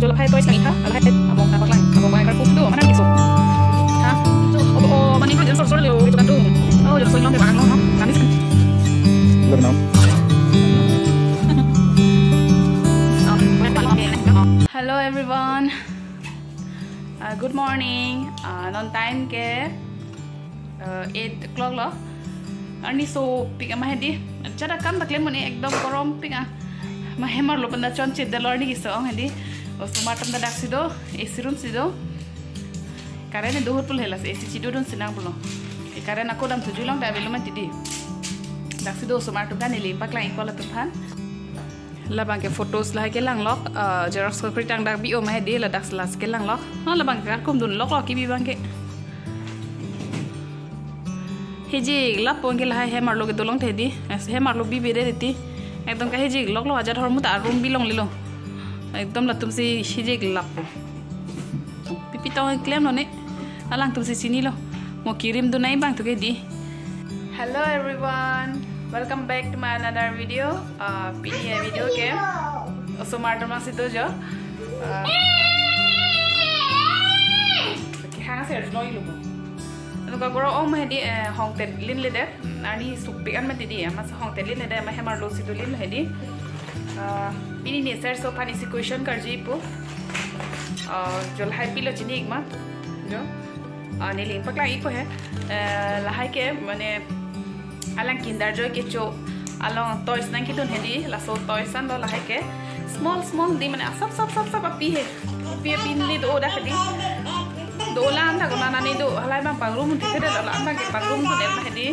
Jual apa itu iseng ha? Apa itu? Abang bakar kuku tu, mana gitu? Ha? Oh, mana itu jangan sore itu kan tu. Oh, jangan sore lama bakar no, kami kan. Berenam. Hello everyone. Good morning. Non time ke 8 o'clock lo. Ani so pick ama hedi. Cara kam takle mone ekdom korom pick a. Ma hemar lo panda chon chit dalor ni giso hedi. Oso matam da dak sido, AC room sido. Karena dohur pul helas AC cido don sinang pulo. Karena aku dam tujulang da belum tidi. Dak sido so matam da nili pak lang ikola tuhan. Labang ke photos lah ke lang lok jeros ko kritang dak bio ma hedi la dak selas ke lang lok. Ha labang ka kum dun lok lok ki bi bang ke. Heji lap pon ke lah hemar lo ke dolong thedi. Hemar lo bi be de ti. Ekdom ka heji lok lo ajar hormu ta room bilong lilo. Ekdom la tumsi heji lap. Pipi taw klem lo ne. Alang tumsi sini lo. Mo kirim du nai bang tu ke di. Hello everyone. Welcome back to my another video. Ini video ke. So martam masih tu jo. Hang ser noi lu. Nuka goro om hedi hong ted lin le der. Nani supi an mati dia. Mas hong ted lin le der. Mah hemar lo situ lin hedi. Ini ni ser so pani si question kerji pu. Jol hai pilo cini ikma. Jo. Ni link pakla ipo hai. Lahai ke mane alang Kinder Joy ke cho along toys nang kitun hedi la so toys an do la ke small di mane sap api he pin li do da hedi do la anda ko nana ni do halai bang pangrum ti kede la anda ke pangrum tu de hedi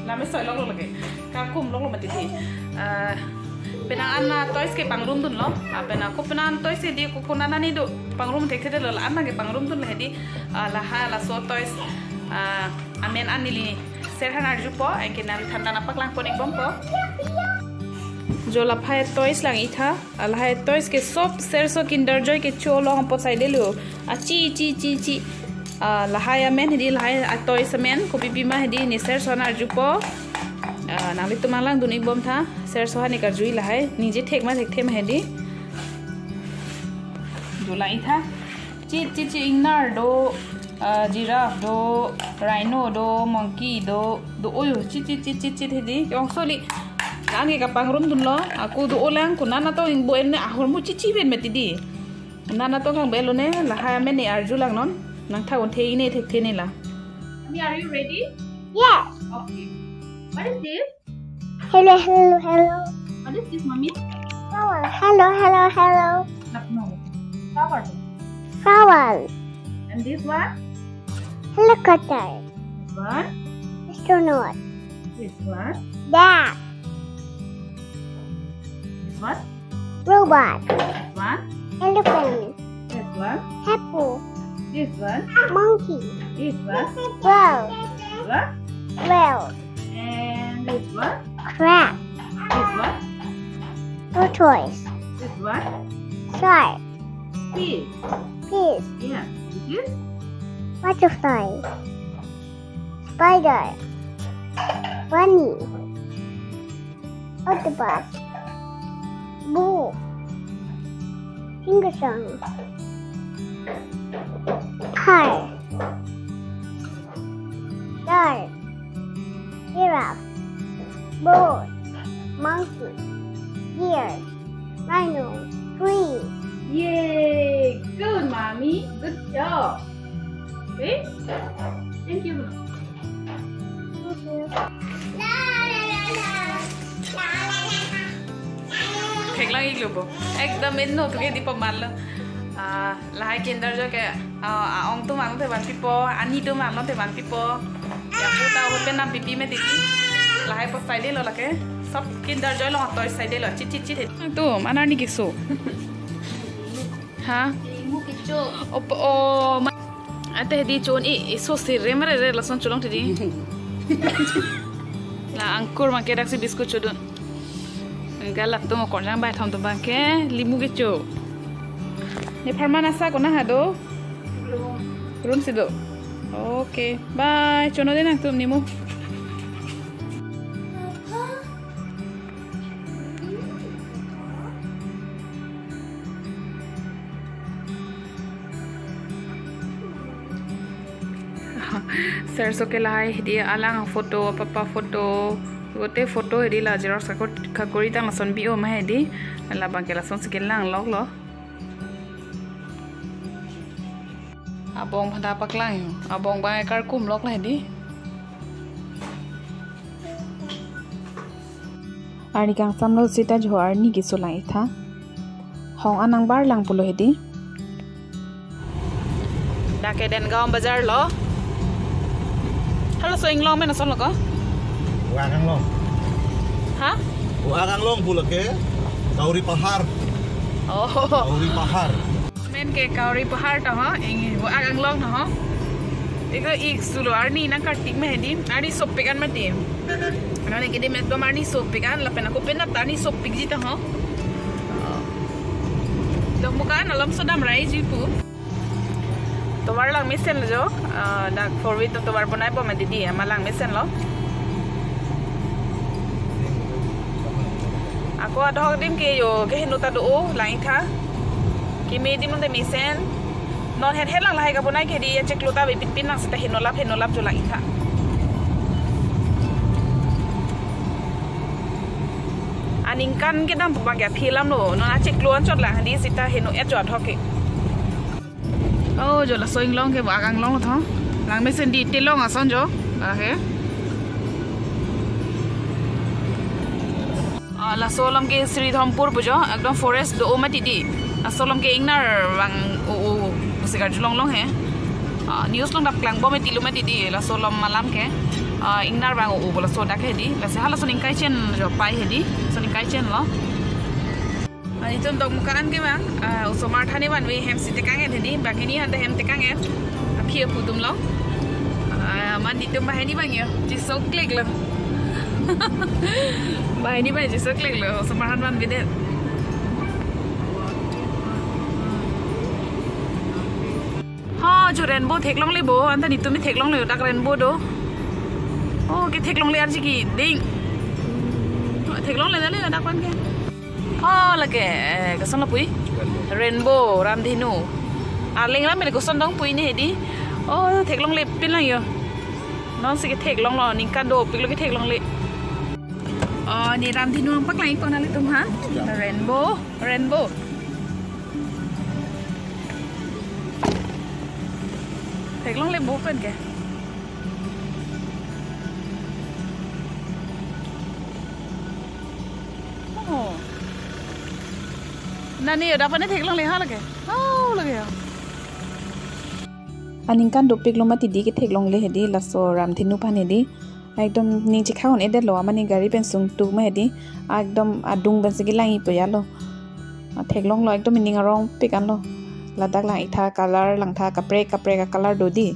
la me soi lok lage ka kum lok mati thi penang anna toys ke pangrum dun lo apena ko penang toys di ko nana ni do pangrum te kede la anda ke pangrum dun hedi la so toys amen anili serhan arjupo enke nali thanda napak lang ponik bompo jola phai toys lang itha alhai toys ke sop serso Kinder Joy ke cholo hom posai delu a chi lahai amen hedi lahai toys amen ko bibi ma hedi ni serso na arjupo nali tumalang duni bom tha serso hani ka jui lahai nije thek ma thek them hedi jola itha chi ignar do giraffe do rhino do monkey do oyo chi hedi yong soli ange ka pangrum dun lo aku do olang ku nana to ing bo enne ahor mu chi ben meti di nana to kang belo ne la ha men ni arju lang non nang thaun thei ne thek thene la are you ready? Yes. Okay. What is this? Hello. What is this, mommy? Flower. Hello. No. Flower. Flower. And this one? Helicopter. This one? Astronaut. This one? Dad. This one? Robot. This one? Elephant. This one? Apple. This one? Monkey. This one? Whale. This one? Whale. And this one? Crab. This one? Tortoise. This one? Shark. Fish. Fish. Yeah. This? Butterfly. Spider. Bunny. Octopus. Bull. Fingersong. Car. Dog. Giraffe. Bull. Monkey. Deer. Rhino. Tree. Yay! Good, mommy. Good job. Okay? Thank you. Thek lang iglubo. Ekdam inno to ke di pamal. Lahai Kinder Joy ke ong tu mang te ban pipo, ani tu mang te ban pipo. Ya puta ho pena pipi me titi. Lahai po side lo lake. Sab Kinder Joy lo toy side lo chi tu mana ni kiso. Ha? Oh, ate di chon so sirre mare re lason cholong tidi. La angkur ma ke daksi biskut chodon. Galak to mo konjang bai thom to bangke limu ge cho. Ne pharmana sa kona hado. Room sido. Okay, bye. Chono din ang tum nimu. serso ke lai di alang foto papa foto gote foto di la jeros ka kori ta lason bio ma di la bang ke lason skill lang lok lo abong phada paklang abong ba kar kum lok la di Ari kang samlo sita jo arni gisulai tha hong anang bar lang pulo hedi dake den gaon bazar lo halo so inglong men son lo ko Wa kang long. ha Wa kang long pula ke. Kauri pahar. oh Kauri pahar. men ke kauri pahar ta ha ing wa ang long na ha ego ik sulo arni na kartik me hedi ari sopik an mati ana ke de me to marni sopik an la pena ko pena tani sopik jita ha dok mukan alam sodam rai jipu tomar lang mesen lo jo dak forward to tomar bonai pa me didi amalang mesen lo ako adhok dim ke yo ke hinuta do lai tha ki me dim de mesen non het het lang lai ka bonai ke di chek luta be pin nang sita hinolap jo lai tha aning kan ke dam pa ga philam lo non a chek luan chot la di sita hinu et jo adhok ke oh jo la soing long ke ba gang long tho lang mesen di te long a son jo he la solam ke Sri Dhampur bujo ekdom forest do omati di asolam ke ingnar bang o musigar long long he news long dap klang bometi lumati di la solam malam ke ingnar bang o bola soda ke di la se hala soning kai chen jo pai he di soning kai chen lo ani tum dok mukan ke bang usomar thani ban we hem site kang he di bakini hande hem te kang he phia putum lo man di tum ba he di bang yo ji so click lo bài đi bài chỉ sức lệch lửa số mà ban biết đấy ha chú rainbow thek long le bo anh ta đi tụi mình thek long le đặc rainbow đó ô cái thek long le ăn gì kì đinh thek long le là đặc quan kia là cái son là pui rainbow ram dhinu lên lắm mình có son đóng pui này đi ô thek long le pin là nhiều nó sẽ cái thek long lo nín can đồ pin lo cái thek long le ni ram thi nuông bắc lại con nào tum ha rainbow thek long le bố cần kìa nani ở đâu vẫn thek long le ha là kìa là kìa aning kan dopik lo mati di ke thek long le hedi la so ram thinu phan hedi ekdom ning chi khaun ede lo amani gari pen sung tu ma hedi ekdom adung ben sigi langi pe ya lo thek long lo ekdom ning arong pik an lo ladak lang itha color lang tha kapre ka color do di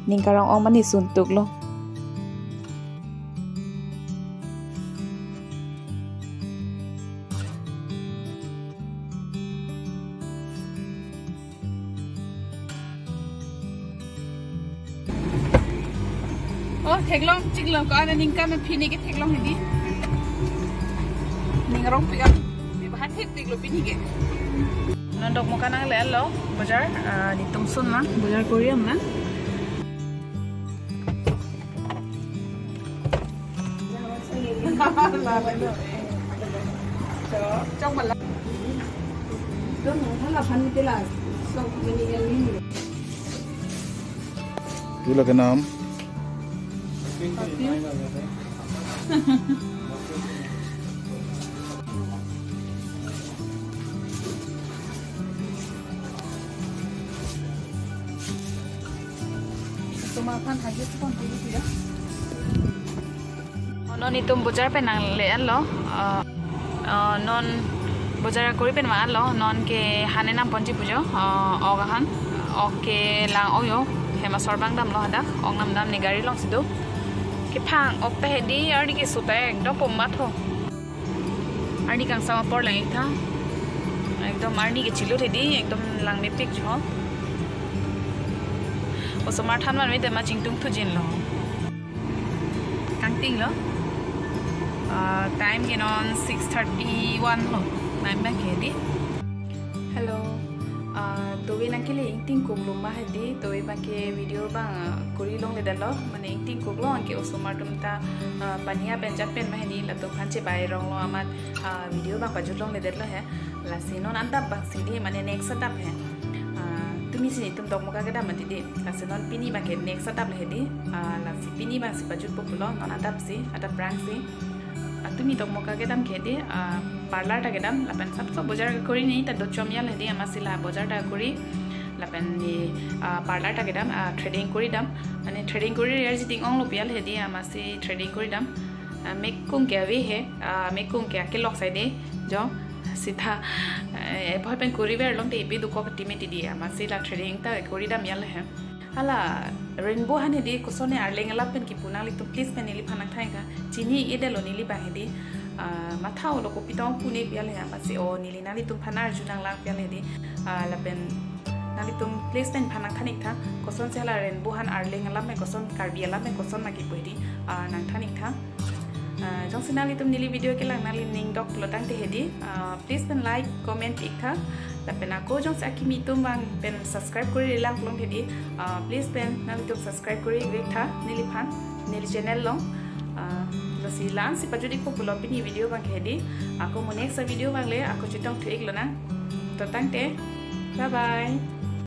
ning karong ong mani sun tuk lo thek long chik long ko ana ning kan phini ke thek long hedi ning rong pika be ba thek tik lo pini ke nan dok mo kanang le lo bazar ni tum sun na bazar korean na trong mà đó nó là phần cái là xong mình đi Itu lah kenam. Tumapan aja sepon dulu tidak. Non itu bocor penang lean lo. Non bocor kuri pen maan lo. Non ke hane nam ponci pujo. Ogahan. Oke lang oyo. Hema sorbang dam lo ada. Ong nam dam negari long situ. Ke pang op pehdi ardi ke sutai ekdom pomat ho. Ardi kang sama por lang itha. Ekdom ardi ke chilu thedi ekdom lang me pik jo. Osomar than man me ma chingtung thu jin lo. Kang ting lo. Time ke non 6:31 lo. Naim bang ke di. Hello. we nakile ingting kok luma hedi to we bangke video bang kuri long le dalo mane ingting kok lo anke osomar tumta pania benjat pen mahedi la tum phanche bai rong lo amat video bang pajut long le dalo he la sinon anda bang sidi mane next setup he tumi sini tum dok muka kada mati de la sinon pini bang ke next setup le hedi la si pini bang si pajut populo non adap si ada prank si tumi dok muka kedam khedi parlor ta kedam lapan sabso bozar kori nei ta dochom yal hedi amasila bozar ta kori lapan ni parlor ta kedam trading kori dam ane trading kori yer jiting ong lopial hedi amasi trading kori dam mekung kya we he mekung kya ke lok sai de jo sitha boy pen kori ver long te bi du ko ti meti di amasila trading ta kori dam yal he hala rainbow han hedi kusone arling ala pen ki punali to please pen nili phanak thai ga chini edelo nili ba hedi mathau lo ko pitong pune piale ha masi o nili nali tum phanar junang lang piale di la pen nali tum please pen phanak thanik tha koson sela rainbow han arling ala me koson karbi ala me koson ma ki poidi nang thanik tha jong sinali tum nili video ke lang nali ning dok lotang te hedi please pen like comment ikha la pen ako jong sa kimi tum bang pen subscribe kori lang long hedi please pen nali tum subscribe kori grek tha nili phan nili channel long si lang si pajudi ko pulo pini video bang hedi ako mo next video bang le ako chitong thik lo na to tang te bye bye